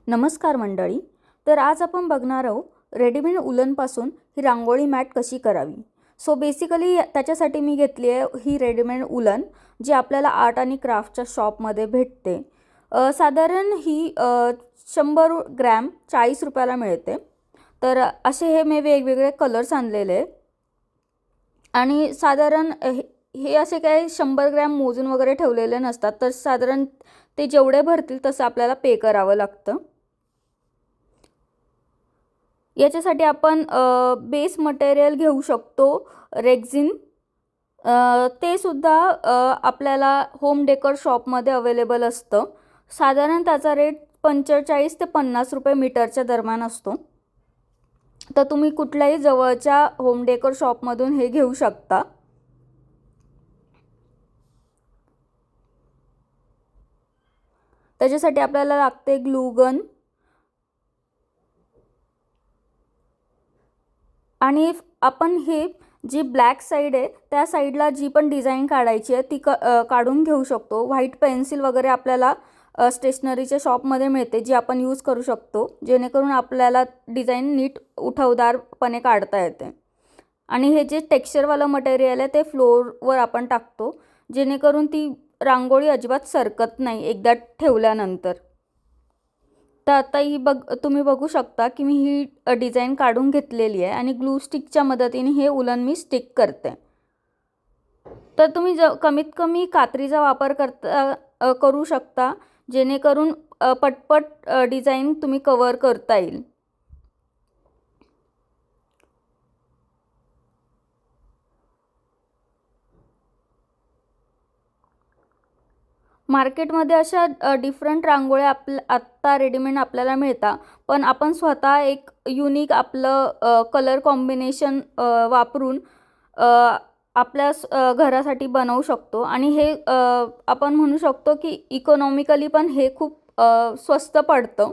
नमस्कार मंडळी. तर आज आपण बघणार आहोत रेडीमेड उलनपासून ही रांगोळी मॅट कशी करावी. सो बेसिकली त्याच्यासाठी मी घेतली आहे ही रेडीमेड उलन, जी आपल्याला आर्ट आणि क्राफ्टच्या शॉपमध्ये भेटते. साधारण ही 100 ग्रॅम 40 रुपयाला मिळते. तर असे हे मी वेगवेगळे कलर्स आणलेले आणि साधारण हे असे काही 100 ग्रॅम मोजून वगैरे ठेवलेले नसतात. तर साधारण ते जेवढे भरतील तसं आपल्याला पे करावं लागतं. याच्यासाठी आपण बेस मटेरियल घेऊ शकतो रेक्झिन. ते सुद्धा आपल्याला होम डेकोर शॉपमध्ये अवेलेबल असतं. साधारण त्याचा रेट 45 ते 50 रुपये मीटरच्या दरम्यान असतो. तर तुम्ही कुठल्याही जवळच्या होम डेकोर शॉपमधून हे घेऊ शकता. त्याच्यासाठी आपल्याला लागते ग्लू गन आणि आपण हे जी ब्लॅक साईड आहे त्या साईडला जी पण डिझाईन काढायची आहे ती काढून घेऊ शकतो. व्हाईट पेन्सिल वगैरे आपल्याला स्टेशनरीच्या शॉपमध्ये मिळते, जी आपण यूज करू शकतो जेणेकरून आपल्याला डिझाईन नीट उठवदारपणे काढता येते. आणि हे जे टेक्स्चरवालं मटेरियल आहे ते फ्लोअरवर आपण टाकतो जेणेकरून ती रांगोळी अजिबात सरकत नाही एकदा ठेवल्यानंतर. तर आता तुम्ही बघू शकता की मी ही डिझाईन काढून घेतलेली आहे आणि ग्लू स्टिकच्या मदतीने हे उलन मी स्टिक करते. तर तुम्ही कमीत कमी कात्रीचा वापर करू शकता जेणेकरून पटपट डिझाईन तुम्ही कव्हर करता येईल. मार्केटमध्ये अशा डिफरंट रांगोळ्या आत्ता रेडीमेड आपल्याला मिळतात, पण आपण स्वतः एक युनिक आपलं कलर कॉम्बिनेशन वापरून आपल्या घरासाठी बनवू शकतो. आणि हे आपण म्हणू शकतो की इकॉनॉमिकली पण हे खूप स्वस्त पडतं.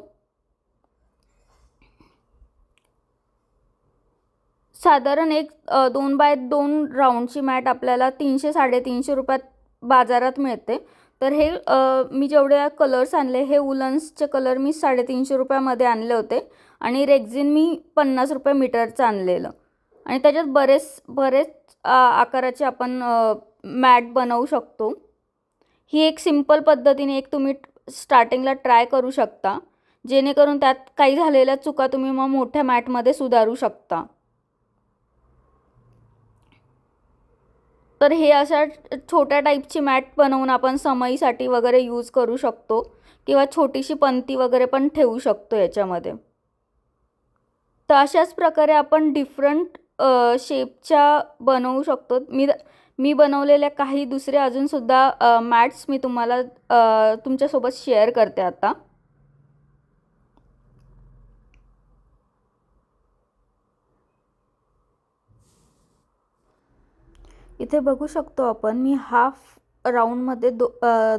साधारण एक 2 बाय 2 राऊंडची मॅट आपल्याला 300-350 रुपयात बाजारात मिळते. तर हे मी जेवढे कलर्स आणले हे उलन्सचे कलर मी 350 रुपयामध्ये आणले होते आणि रेक्झिन मी 50 रुपये मीटरचं आणलेलं. आणि त्याच्यात बरेच आकाराचे आपण मॅट बनवू शकतो. ही एक सिंपल पद्धतीने एक तुम्ही स्टार्टिंगला ट्राय करू शकता जेणेकरून त्यात काही झालेल्या चुका तुम्ही मग मोठ्या मॅटमध्ये सुधारू शकता. तर हे अशा छोट्या टाईपची मॅट बनवून आपण समईसाठी वगैरे यूज करू शकतो किंवा छोटीशी पंती वगैरे पण ठेवू शकतो याच्यामध्ये. तर अशाच प्रकारे आपण डिफरंट शेपच्या बनवू शकतो. मी बनवलेल्या काही दुसरे अजूनसुद्धा मॅट्स मी तुम्हाला तुमच्यासोबत शेअर करते आता. इथे बघू शकतो आपण मी हाफ राऊंडमध्ये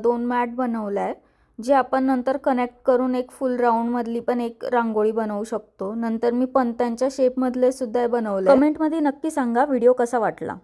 2 मॅट बनवलं आहे, जे आपण नंतर कनेक्ट करून एक फुल राऊंडमधली पण एक रांगोळी बनवू शकतो. नंतर मी पंत्यांच्या शेपमधले सुद्धा बनवले. कमेंटमध्ये नक्की सांगा व्हिडिओ कसा वाटला.